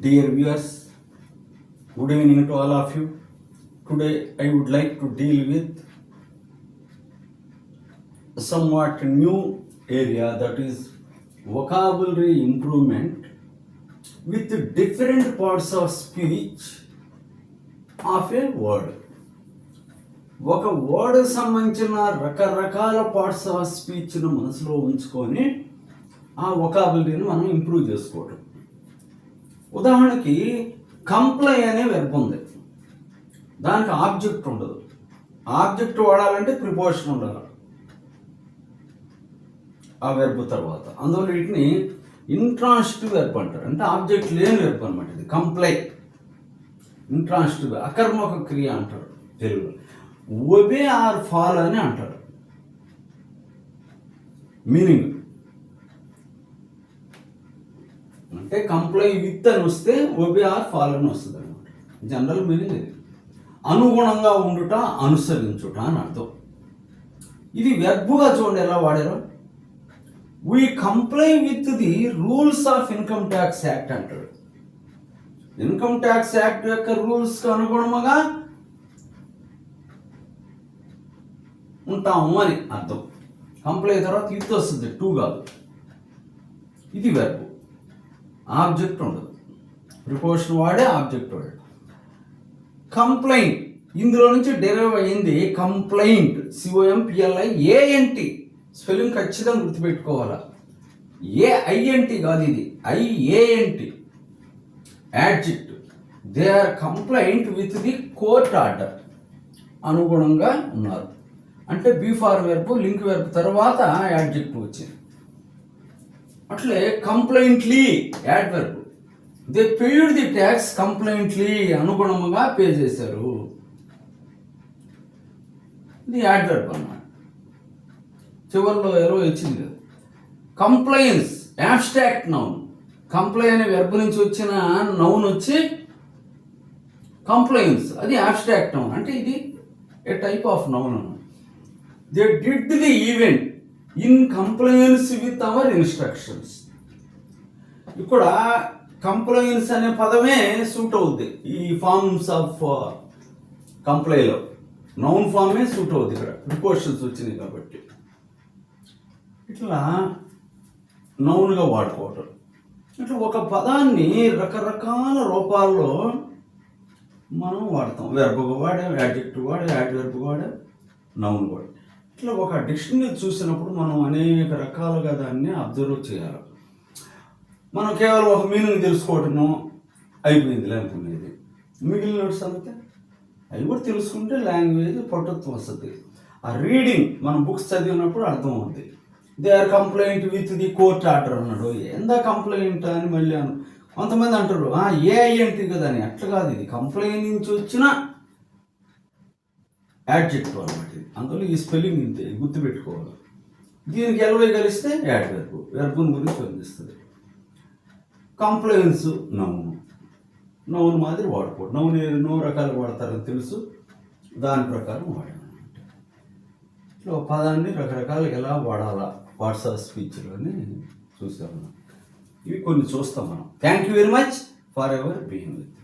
Dear viewers, good evening to all of you. Today I would like to deal with a somewhat new area, that is vocabulary improvement with different parts of speech of a word. ఒక word సంబంధించిన రకరకాల parts of స్పీచ్ను మనసులో ఉంచుకొని ఆ వొకాబులరీని మనం improve చేసుకోవడం. ఉదాహరణకి comply అనే వెర్బ్ ఉంది, దానికి ఆబ్జెక్ట్ ఉండదు. ఆబ్జెక్ట్ వాడాలంటే ప్రిపోజిషన్ ఉండాలి ఆ వెర్బ్ తర్వాత. అందువల్ల వీటిని ఇంట్రాన్సిటివ్ వెర్బ్ అంటారు, అంటే ఆబ్జెక్ట్ లేని వెర్బ్ అనమాట. ఇది కంప్లై, ఇంట్రాన్సిటివ్, అకర్మక క్రియ అంటారు తెలుగులో. ఒబే ఆర్ ఫాలో అని అంటారు. మీనింగ్ అంటే కంప్లై విత్ అని వస్తే ఒబే ఆర్ ఫాలో అని వస్తుంది అనమాట. జనరల్ మీనింగ్ ఇది. అనుగుణంగా ఉండుట, అనుసరించుట అని అర్థం. ఇది వెర్బుగా చూడండి ఎలా వాడారో. We comply with the rules of income tax act అంటాడు. ఇన్కమ్ ట్యాక్స్ యాక్ట్ యొక్క రూల్స్కి అనుగుణంగా ఉంటాము అని అర్థం. కంప్లై తర్వాత విత్ వస్తుంది, టు కాదు. ఇది వెర్బు, ఆబ్జెక్ట్ ఉండదు. ప్రిపోజిషన్ వాడే ఆబ్జెక్ట్ వాడే. కంప్లైంట్, ఇందులో నుంచి డెరైవ్ అయ్యింది కంప్లైంట్, COMPLIANT. స్పెల్లింగ్ ఖచ్చితంగా గుర్తుపెట్టుకోవాలా. AINT కాదు, ఇది IANT. Adjective. They are compliant with the court order. అనుగుణంగా ఉన్నారు అంటే be form verb, link verb తర్వాత యాడ్జెక్ట్ వచ్చింది. అట్లే compliantly adverb. They paid the tax compliantly, అనుగుణంగా పే చేశారు. ఇది యాడ్వర్బ్ అన్నమాట. చివరిలో ఎవరో వచ్చింది కదా. Compliance abstract noun. కంప్లై అనే వెర్బ్ నుంచి వచ్చిన నౌన్ వచ్చి కంప్లైన్స్, అది యాబ్స్ట్రాక్ట్ నౌన్, అంటే ఇది ఏ టైప్ ఆఫ్ నౌన్ అన్నమాట. They did the event in complains with our instructions. ఇక్కడ కంప్లైన్స్ అనే పదమే సూట్ అవుద్ది ఈ ఫార్మ్స్ ఆఫ్ కంప్లైలో. నౌన్ ఫార్మే సూట్ అవుద్ది ఇక్కడ, ప్రిపోజిషన్స్ వచ్చినాయి కాబట్టి. ఇట్లా నౌన్గా వాడుకోవటం. ఇట్లా ఒక పదాన్ని రకరకాల రూపాల్లో మనం వాడతాం. వెర్బ్గా వాడాం, యాడ్జెక్టివ్ వాడాం, యాడ్వర్బ్ వాడాం, నౌన్ వాడాం. ఇట్లా ఒక డిక్షనరీ చూసినప్పుడు మనం అనేక రకాలుగా దాన్ని అబ్జర్వ్ చేయాలి. మనం కేవలం ఒక మీనింగ్ తెలుసుకోవటము అయిపోయింది అనుకునేది. మిగిలిన సంగతి అవి కూడా తెలుసుకుంటే లాంగ్వేజ్ పట్టుత్వం వస్తుంది. ఆ రీడింగ్ మనం బుక్స్ చదివినప్పుడు అర్థం అవుతుంది. They are compliant with the court order అన్నాడు. ఎంత కంప్లైంట్ అని మళ్ళీ కొంతమంది అంటారు AINT కదా అని. అట్లా కాదు, ఇది కంప్లైంట్ నుంచి వచ్చిన యాడ్జెక్టివ్ అనమాట. అందులో ఈ స్పెల్లింగ్ ఇంతే, గుర్తుపెట్టుకోవాలి. దీనికి LY కలిస్తే యాడ్వర్బ్, వెర్బుని గురించి అందిస్తుంది. కంప్లైన్స్ నౌన్, నౌన్ మాదిరి వాడుకోవడం. నౌన్ ఎన్నో రకాలు వాడతారని తెలుసు, దాని ప్రకారం వాడాలన్నమాట. ఇట్లా పదాన్ని రకరకాలుగా ఎలా వాడాలా పార్ట్స్ ఆఫ్ స్పీచ్లో అని చూసాము. ఇవి కొన్ని చూస్తాం మనం. Thank you very much for ever being with.